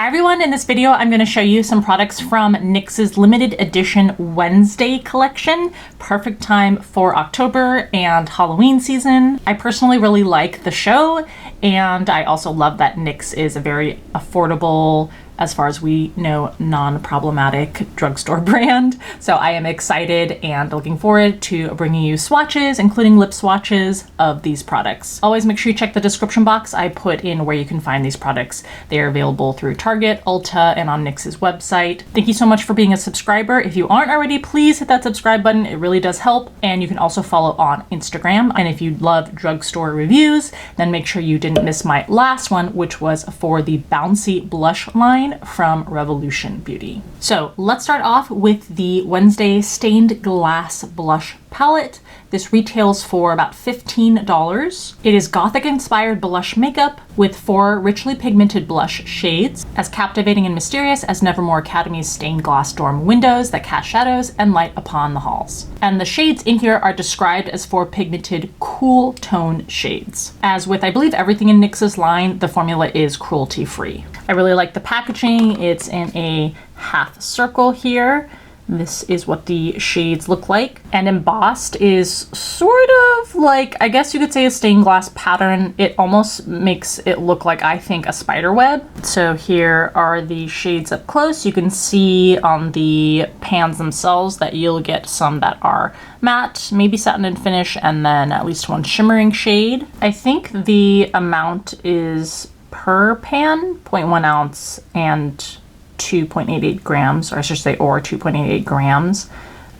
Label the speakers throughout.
Speaker 1: everyone, in this video I'm going to show you some products from NYX's limited edition Wednesday collection. Perfect time for October and Halloween season. I personally really like the show, and I also love that NYX is a very affordable, as far as we know, non-problematic drugstore brand. So I am excited and looking forward to bringing you swatches, including lip swatches of these products. Always make sure you check the description box. I put in where you can find these products. They are available through Target, Ulta, and on NYX's website. Thank you so much for being a subscriber. If you aren't already, please hit that subscribe button. It really does help. And you can also follow on Instagram. And if you love drugstore reviews, then make sure you didn't miss my last one, which was for the Bouncy Blush line from Revolution Beauty. So let's start off with the Wednesday Stained Glass Blush Palette. This retails for about $15. It is Gothic inspired blush makeup with 4 richly pigmented blush shades, as captivating and mysterious as Nevermore Academy's stained glass dorm windows that cast shadows and light upon the halls. And the shades in here are described as 4 pigmented cool tone shades. As with, I believe, everything in NYX's line, the formula is cruelty free. I really like the packaging. It's in a half circle here. This is what the shades look like. And embossed is sort of like, I guess you could say, a stained glass pattern. It almost makes it look like, I think, a spider web. So here are the shades up close. You can see on the pans themselves that you'll get some that are matte, maybe satin and finish, and then at least one shimmering shade. I think the amount is per pan, 0.1 ounce and 2.88 grams, or I should say, or 2.88 grams.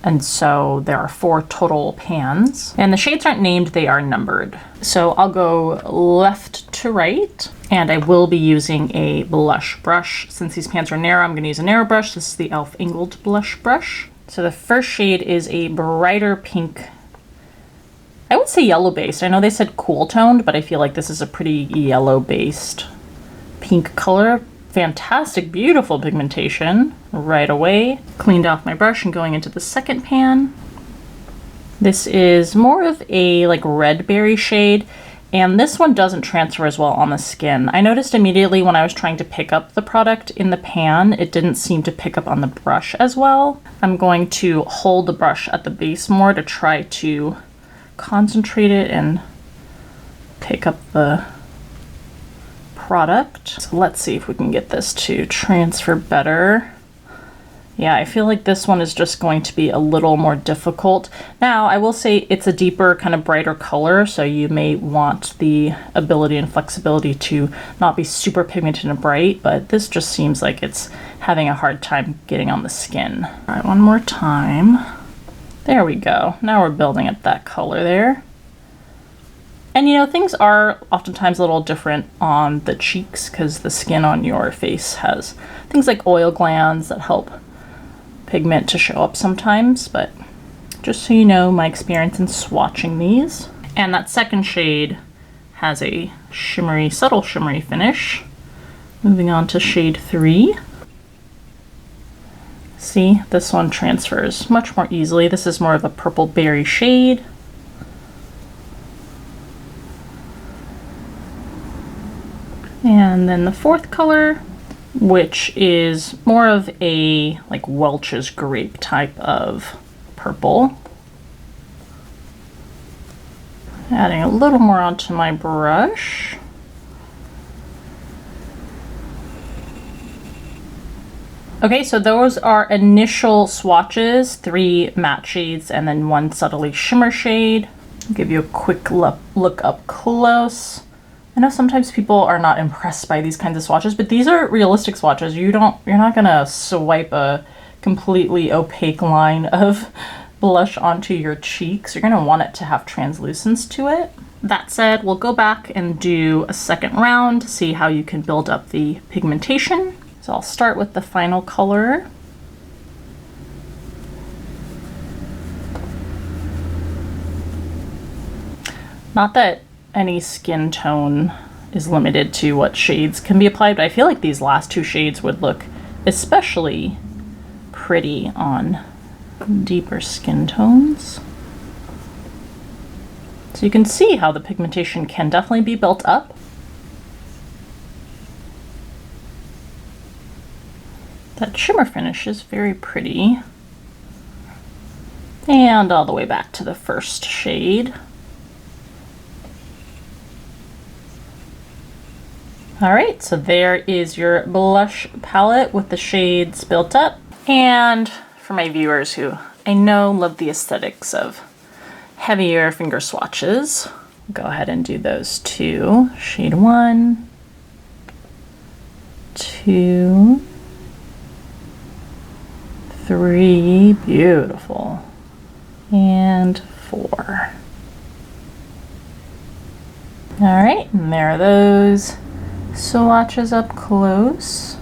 Speaker 1: And so there are 4 total pans. And the shades aren't named, they are numbered. So I'll go left to right, and I will be using a blush brush. Since these pans are narrow, I'm gonna use a narrow brush. This is the e.l.f. Ingold blush brush. So the first shade is a brighter pink, I would say yellow based. I know they said cool toned, but I feel like this is a pretty yellow based pink color. Fantastic, beautiful pigmentation right away. Cleaned off my brush and going into the second pan. This is more of a like red berry shade, and this one doesn't transfer as well on the skin. I noticed immediately when I was trying to pick up the product in the pan, it didn't seem to pick up on the brush as well. I'm going to hold the brush at the base more to try to concentrate it and pick up the product. So let's see if we can get this to transfer better. Yeah, I feel like this one is just going to be a little more difficult. Now, I will say it's a deeper, kind of brighter color, so you may want the ability and flexibility to not be super pigmented and bright, but this just seems like it's having a hard time getting on the skin. All right, one more time. There we go. Now we're building up that color there. And you know, things are oftentimes a little different on the cheeks because the skin on your face has things like oil glands that help pigment to show up sometimes, but just so you know, my experience in swatching these. And that second shade has a shimmery, subtle shimmery finish. Moving on to shade 3. See, this one transfers much more easily. This is more of a purple berry shade. And then the fourth color, which is more of a like Welch's grape type of purple. Adding a little more onto my brush. Okay, so those are initial swatches, 3 matte shades and then 1 subtly shimmer shade. I'll give you a quick look up close. I know sometimes people are not impressed by these kinds of swatches, but these are realistic swatches. You're not gonna swipe a completely opaque line of blush onto your cheeks. You're gonna want it to have translucence to it. That said, we'll go back and do a second round to see how you can build up the pigmentation. So I'll start with the final color. Not that any skin tone is limited to what shades can be applied, but I feel like these last 2 shades would look especially pretty on deeper skin tones. So you can see how the pigmentation can definitely be built up. That shimmer finish is very pretty. And all the way back to the first shade. All right, so there is your blush palette with the shades built up. And for my viewers who I know love the aesthetics of heavier finger swatches, go ahead and do those two. Shade 1, 2, 3, beautiful, and 4. All right, and there are those swatches up close.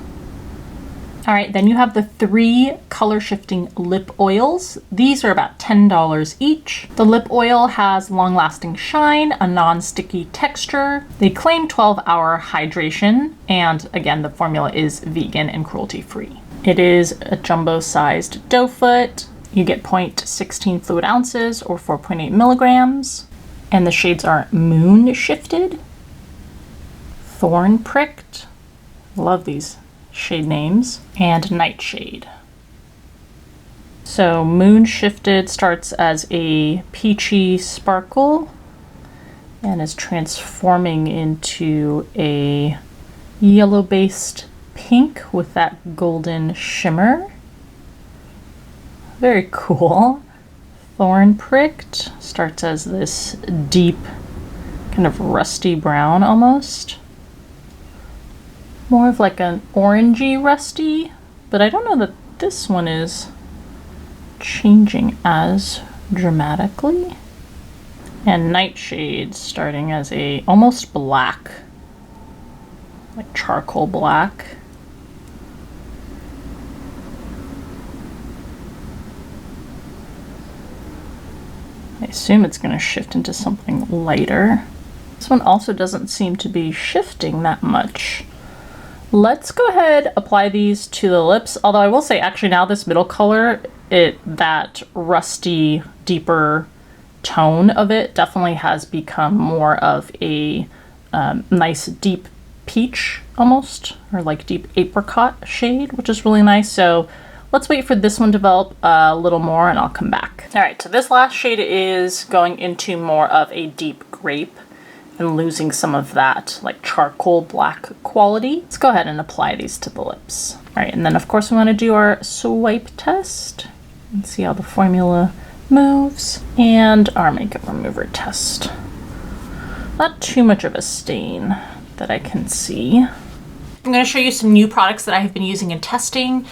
Speaker 1: All right, then you have the 3 color shifting lip oils. These are about $10 each. The lip oil has long lasting shine, a non-sticky texture. They claim 12-hour hydration. And again, the formula is vegan and cruelty free. It is a jumbo sized doe foot. You get 0.16 fluid ounces or 4.8 milligrams. And the shades are Moon Shifted, Thorn Pricked, love these shade names, and Nightshade. So Moon Shifted starts as a peachy sparkle and is transforming into a yellow based pink with that golden shimmer. Very cool. Thorn Pricked starts as this deep kind of rusty brown almost. More of like an orangey rusty, but I don't know that this one is changing as dramatically. And Nightshade starting as a almost black, like charcoal black. I assume it's going to shift into something lighter. This one also doesn't seem to be shifting that much. Let's go ahead, apply these to the lips. Although I will say, actually now this middle color, that rusty, deeper tone of it definitely has become more of a nice deep peach almost, or like deep apricot shade, which is really nice. So let's wait for this one to develop a little more and I'll come back. All right, so this last shade is going into more of a deep grape and losing some of that like charcoal black quality. Let's go ahead and apply these to the lips. All right, and then of course we want to do our swipe test and see how the formula moves, and our makeup remover test. Not too much of a stain that I can see. I'm going to show you some new products that I have been using and testing.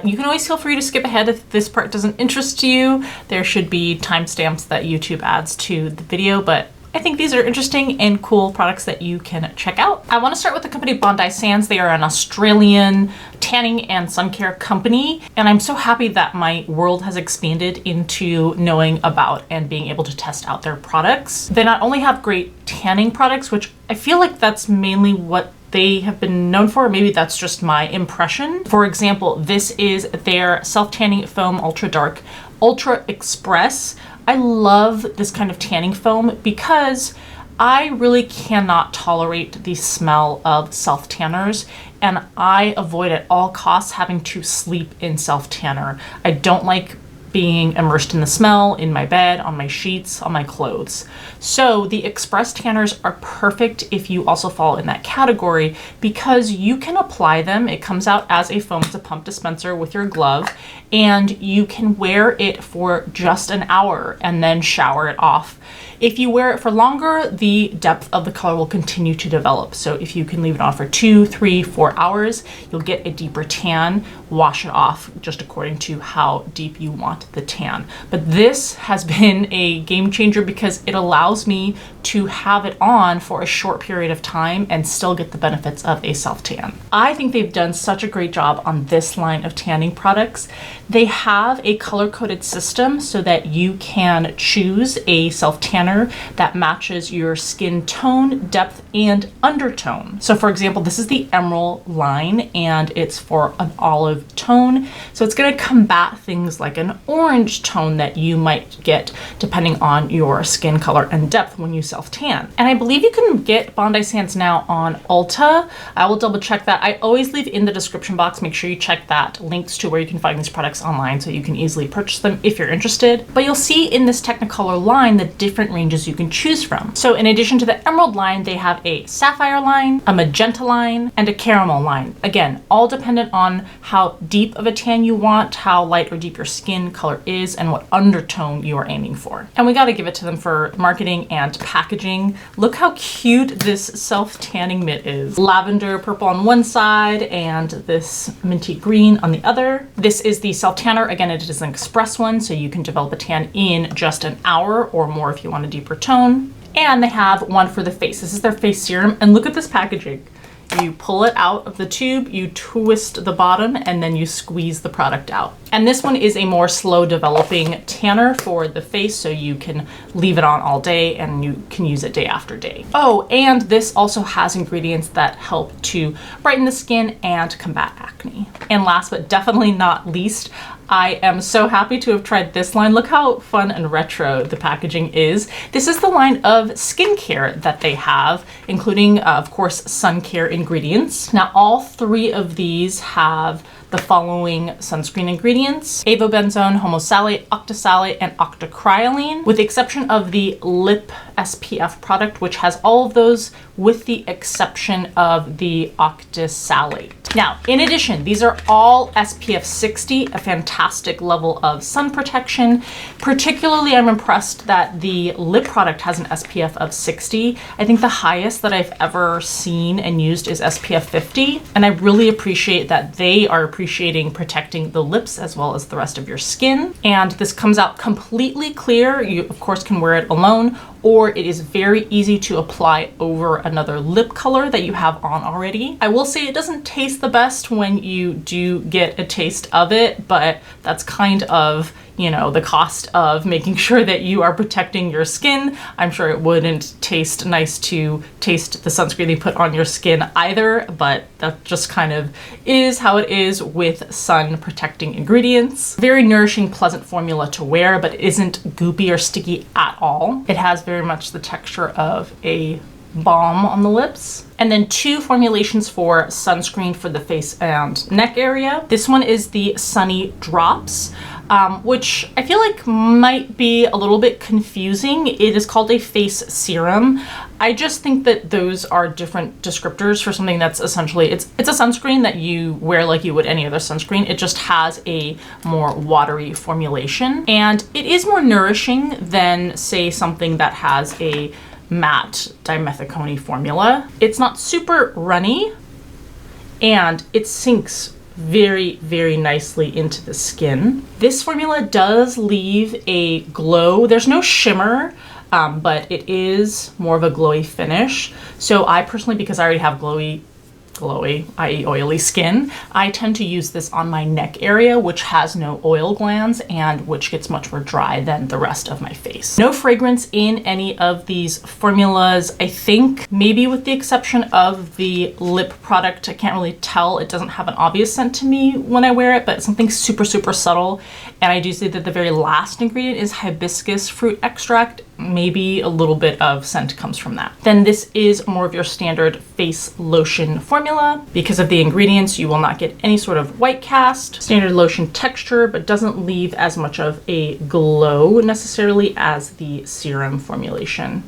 Speaker 1: You can always feel free to skip ahead if this part doesn't interest you. There should be timestamps that YouTube adds to the video, but I think these are interesting and cool products that you can check out. I want to start with the company Bondi Sands. They are an Australian tanning and sun care company, and I'm so happy that my world has expanded into knowing about and being able to test out their products. They not only have great tanning products, which I feel like that's mainly what they have been known for. Maybe that's just my impression. For example, this is their self-tanning foam ultra dark Ultra Express. I love this kind of tanning foam because I really cannot tolerate the smell of self-tanners, and I avoid at all costs having to sleep in self-tanner. I don't like being immersed in the smell in my bed, on my sheets, on my clothes. So the Express tanners are perfect if you also fall in that category because you can apply them. It comes out as a foam, it's a pump dispenser with your glove, and you can wear it for just an hour and then shower it off. If you wear it for longer, the depth of the color will continue to develop. So if you can leave it on for 2, 3, 4 hours, you'll get a deeper tan. Wash it off just according to how deep you want the tan. But this has been a game changer because it allows me to have it on for a short period of time and still get the benefits of a self-tan. I think they've done such a great job on this line of tanning products. They have a color-coded system so that you can choose a self-tanner that matches your skin tone, depth, and undertone. So for example, this is the Emerald line and it's for an olive tone. So it's gonna combat things like an orange tone that you might get depending on your skin color and depth when you self-tan. And I believe you can get Bondi Sands now on Ulta. I will double check that. I always leave in the description box, make sure you check that, links to where you can find these products online so you can easily purchase them if you're interested. But you'll see in this Technicolor line the different ranges you can choose from. So in addition to the emerald line, they have a sapphire line, a magenta line, and a caramel line. Again, all dependent on how deep of a tan you want, how light or deep your skin color is, and what undertone you are aiming for. And we got to give it to them for marketing and packaging. Look how cute this self-tanning mitt is. Lavender purple on one side and this minty green on the other. This is the self-tanner. Again, it is an express one, so you can develop a tan in just an hour or more if you want a deeper tone. And they have one for the face. This is their face serum, and look at this packaging. You pull it out of the tube, you twist the bottom, and then you squeeze the product out. And this one is a more slow developing tanner for the face, so you can leave it on all day and you can use it day after day. Oh, and this also has ingredients that help to brighten the skin and combat acne. And last but definitely not least, I am so happy to have tried this line. Look how fun and retro the packaging is. This is the line of skincare that they have, including, of course, sun care ingredients. Now, all three of these have the following sunscreen ingredients: avobenzone, homosalate, octisalate, and octocrylene, with the exception of the lip SPF product, which has all of those with the exception of the octisalate. Now, in addition, these are all SPF 60, a fantastic level of sun protection. Particularly, I'm impressed that the lip product has an SPF of 60. I think the highest that I've ever seen and used is SPF 50. And I really appreciate that they are appreciating protecting the lips as well as the rest of your skin. And this comes out completely clear. You, of course, can wear it alone, or it is very easy to apply over another lip color that you have on already. I will say it doesn't taste the best when you do get a taste of it, but that's kind of, you know, the cost of making sure that you are protecting your skin. I'm sure it wouldn't taste nice to taste the sunscreen they put on your skin either, but that just kind of is how it is with sun protecting ingredients. Very nourishing, pleasant formula to wear, but it isn't goopy or sticky at all. It has very much the texture of a balm on the lips. And then two formulations for sunscreen for the face and neck area. This one is the Sunny Drops, which I feel like might be a little bit confusing. It is called a face serum. I just think that those are different descriptors for something that's essentially, it's a sunscreen that you wear like you would any other sunscreen. It just has a more watery formulation, and it is more nourishing than, say, something that has a matte dimethicone formula. It's not super runny, and it sinks very, very nicely into the skin. This formula does leave a glow. There's no shimmer, but it is more of a glowy finish. So I personally, because I already have glowy, i.e. oily skin, I tend to use this on my neck area, which has no oil glands and which gets much more dry than the rest of my face. No fragrance in any of these formulas. I think maybe with the exception of the lip product, I can't really tell. It doesn't have an obvious scent to me when I wear it, but it's something super, super subtle. And I do see that the very last ingredient is hibiscus fruit extract. Maybe a little bit of scent comes from that. Then this is more of your standard face lotion formula. Because of the ingredients, you will not get any sort of white cast. Standard lotion texture, but doesn't leave as much of a glow necessarily as the serum formulation.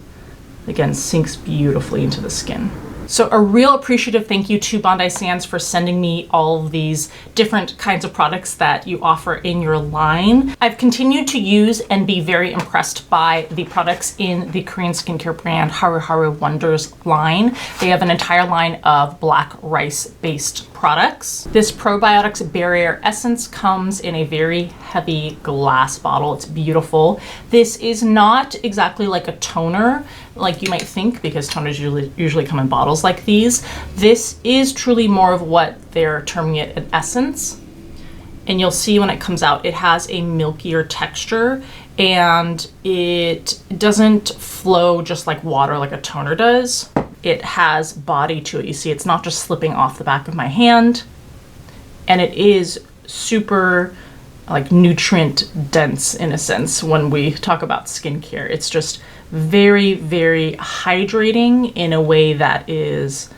Speaker 1: Again, sinks beautifully into the skin. So a real appreciative thank you to Bondi Sands for sending me all of these different kinds of products that you offer in your line. I've continued to use and be very impressed by the products in the Korean skincare brand Haru Haru Wonders line. They have an entire line of black rice based products. This probiotics barrier essence comes in a very heavy glass bottle. It's beautiful. This is not exactly like a toner like you might think, because toners usually come in bottles like these. This is truly more of what they're terming it an essence. And you'll see when it comes out, it has a milkier texture and it doesn't flow just like water like a toner does. It has body to it. You see, it's not just slipping off the back of my hand. And it is super like nutrient dense in a sense when we talk about skincare. It's just very, very hydrating in a way that is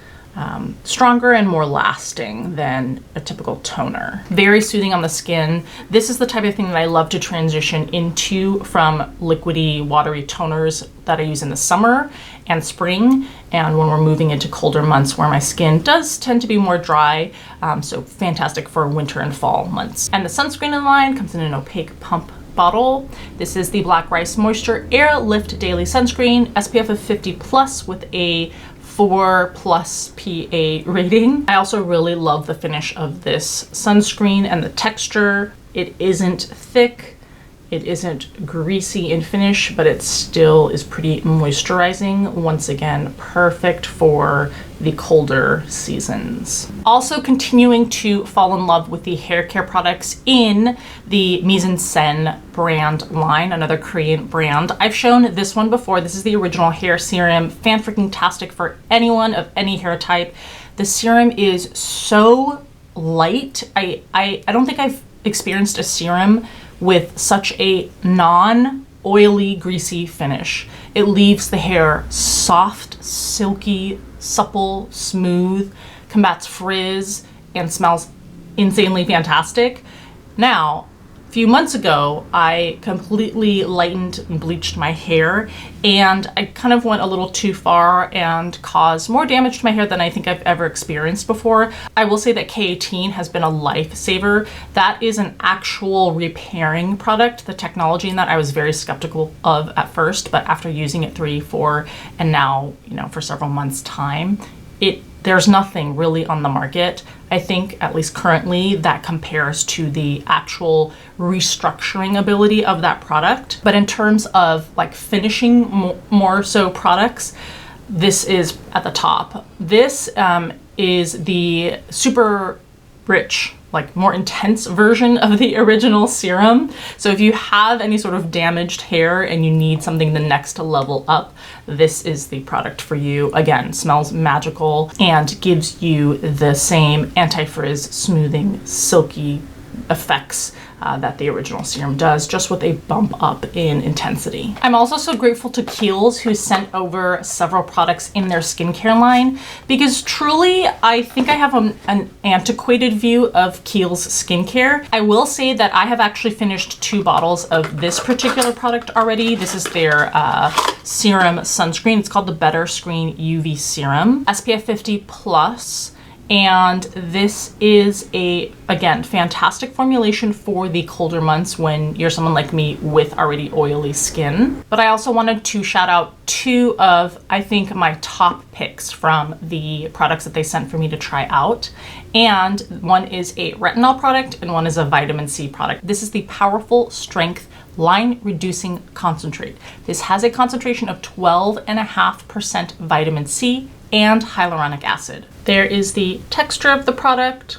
Speaker 1: stronger and more lasting than a typical toner. Very soothing on the skin. This is the type of thing that I love to transition into from liquidy, watery toners that I use in the summer and spring, and when we're moving into colder months where my skin does tend to be more dry, so fantastic for winter and fall months. And the sunscreen in the line comes in an opaque pump bottle. This is the Black Rice Moisture Air Lift Daily Sunscreen, SPF of 50 plus with a 4+ PA rating. I also really love the finish of this sunscreen and the texture. It isn't thick, it isn't greasy in finish, but it still is pretty moisturizing. Once again, perfect for the colder seasons. Also continuing to fall in love with the hair care products in the Mise brand line, another Korean brand. I've shown this one before. This is the original hair serum, fan-freaking-tastic for anyone of any hair type. The serum is so light. I don't think I've experienced a serum with such a non-oily, greasy finish. It leaves the hair soft, silky, supple, smooth, combats frizz, and smells insanely fantastic. Now, a few months ago, I completely lightened and bleached my hair, and I kind of went a little too far and caused more damage to my hair than I think I've ever experienced before. I will say that K18 has been a lifesaver. That is an actual repairing product. The technology in that I was very skeptical of at first, but after using it 3, 4, and now, for several months' time, there's nothing really on the market, I think, at least currently, that compares to the actual restructuring ability of that product. But in terms of like finishing more so products, this is at the top. This is the super rich, like more intense version of the original serum. So if you have any sort of damaged hair and you need something the next level up, this is the product for you. Again, smells magical and gives you the same anti-frizz, smoothing, silky effects that the original serum does, just with a bump up in intensity. I'm also so grateful to Kiehl's, who sent over several products in their skincare line, because truly I think I have an antiquated view of Kiehl's skincare. I will say that I have actually finished 2 bottles of this particular product already. This is their serum sunscreen. It's called the Better Screen UV Serum, SPF 50 plus. And this is again, fantastic formulation for the colder months when you're someone like me with already oily skin. But I also wanted to shout out 2 of, I think, my top picks from the products that they sent for me to try out. And one is a retinol product and one is a vitamin C product. This is the Powerful Strength Line Reducing Concentrate. This has a concentration of 12.5% vitamin C and hyaluronic acid. There is the texture of the product.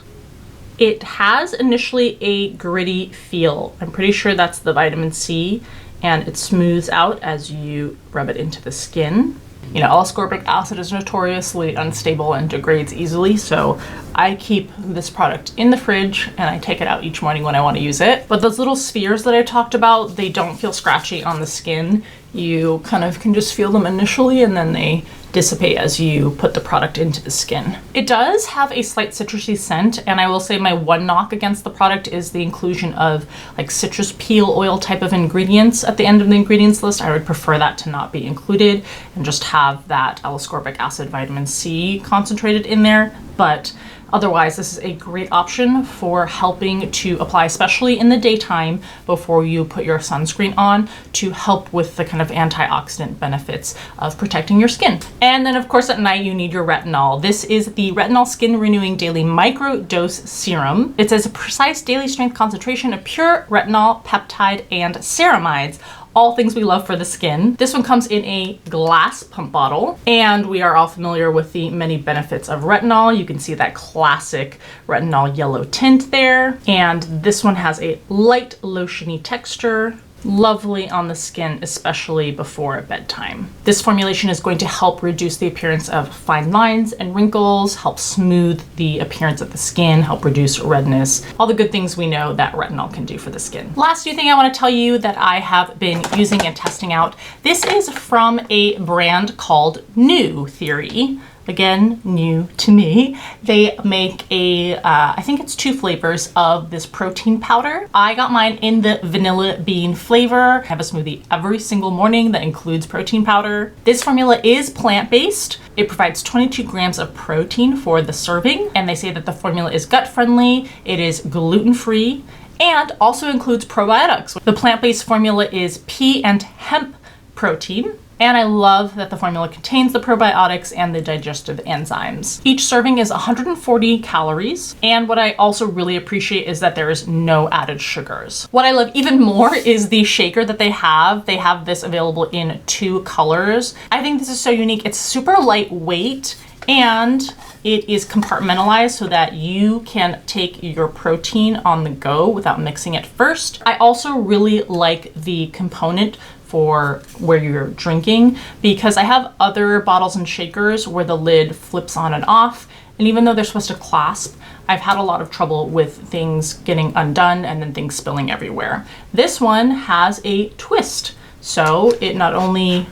Speaker 1: It has initially a gritty feel. I'm pretty sure that's the vitamin C, and it smooths out as you rub it into the skin. L-ascorbic acid is notoriously unstable and degrades easily, so I keep this product in the fridge and I take it out each morning when I want to use it. But those little spheres that I talked about, they don't feel scratchy on the skin. You kind of can just feel them initially and then they dissipate as you put the product into the skin. It does have a slight citrusy scent, and I will say my one knock against the product is the inclusion of like citrus peel oil type of ingredients at the end of the ingredients list. I would prefer that to not be included and just have that L-ascorbic acid vitamin C concentrated in there. But otherwise, this is a great option for helping to apply, especially in the daytime before you put your sunscreen on, to help with the kind of antioxidant benefits of protecting your skin. And then of course at night you need your retinol. This is the Retinol Skin Renewing Daily Micro Dose Serum. It says a precise daily strength concentration of pure retinol, peptide, and ceramides. All things we love for the skin. This one comes in a glass pump bottle, and we are all familiar with the many benefits of retinol. You can see that classic retinol yellow tint there. And this one has a light lotiony texture. lovely on the skin, especially before bedtime. This formulation is going to help reduce the appearance of fine lines and wrinkles, help smooth the appearance of the skin, help reduce redness, all the good things we know that retinol can do for the skin. Last new thing I want to tell you that I have been using and testing out. This is from a brand called Neue Theory. Again, new to me. They make I think it's 2 flavors of this protein powder. I got mine in the vanilla bean flavor. I have a smoothie every single morning that includes protein powder. This formula is plant-based. It provides 22 grams of protein for the serving, and they say that the formula is gut-friendly, it is gluten-free, and also includes probiotics. The plant-based formula is pea and hemp protein. And I love that the formula contains the probiotics and the digestive enzymes. Each serving is 140 calories. And what I also really appreciate is that there is no added sugars. What I love even more is the shaker that they have. They have this available in 2 colors. I think this is so unique. It's super lightweight and it is compartmentalized so that you can take your protein on the go without mixing it first. I also really like the component for where you're drinking, because I have other bottles and shakers where the lid flips on and off, and even though they're supposed to clasp, I've had a lot of trouble with things getting undone and then things spilling everywhere. This one has a twist, so it not only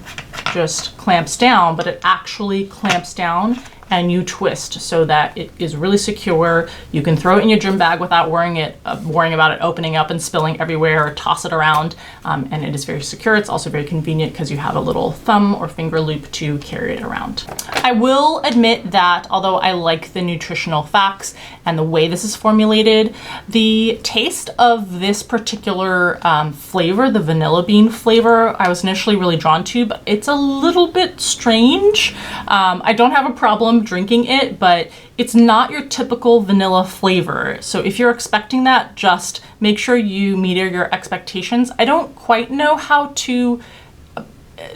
Speaker 1: just clamps down, but it actually clamps down and you twist so that it is really secure. You can throw it in your gym bag without worrying about it opening up and spilling everywhere, or toss it around, and it is very secure. It's also very convenient because you have a little thumb or finger loop to carry it around. I will admit that although I like the nutritional facts and the way this is formulated, the taste of this particular flavor, the vanilla bean flavor, I was initially really drawn to, but it's a little bit strange. I don't have a problem drinking it, but it's not your typical vanilla flavor. So if you're expecting that, just make sure you meet your expectations. I don't quite know how to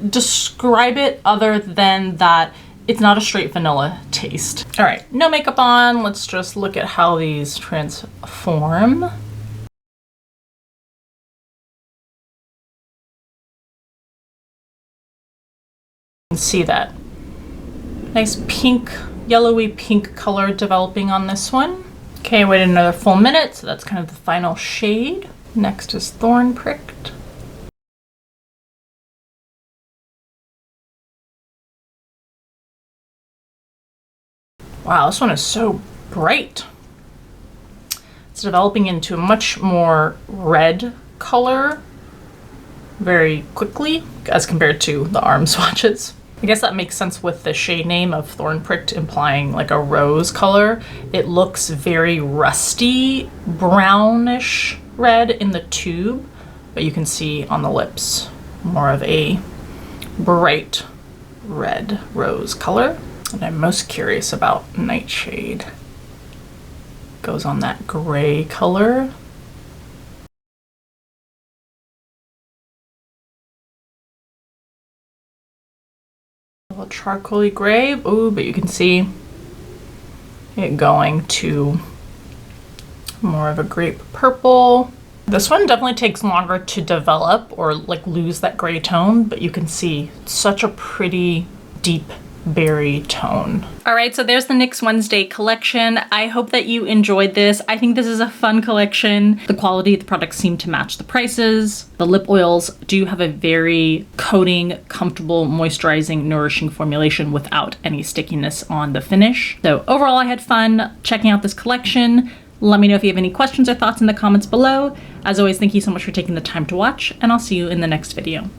Speaker 1: describe it other than that it's not a straight vanilla taste. All right, no makeup on. Let's just look at how these transform. You can see that nice pink, yellowy pink color developing on this one. Okay, waited another full minute, so that's kind of the final shade. Next is Thorn Pricked. Wow, this one is so bright. It's developing into a much more red color very quickly as compared to the arm swatches. I guess that makes sense with the shade name of Thorn Pricked implying like a rose color. It looks very rusty, brownish red in the tube, but you can see on the lips more of a bright red rose color. And I'm most curious about Nightshade. Goes on that gray color. A little charcoaly gray. Ooh, but you can see it going to more of a grape purple. This one definitely takes longer to develop or like lose that gray tone, but you can see such a pretty deep berry tone. All right, so there's the NYX Wednesday collection. I hope that you enjoyed this. I think this is a fun collection. The quality of the products seem to match the prices. The lip oils do have a very coating, comfortable, moisturizing, nourishing formulation without any stickiness on the finish. So overall, I had fun checking out this collection. Let me know if you have any questions or thoughts in the comments below. As always, thank you so much for taking the time to watch, and I'll see you in the next video.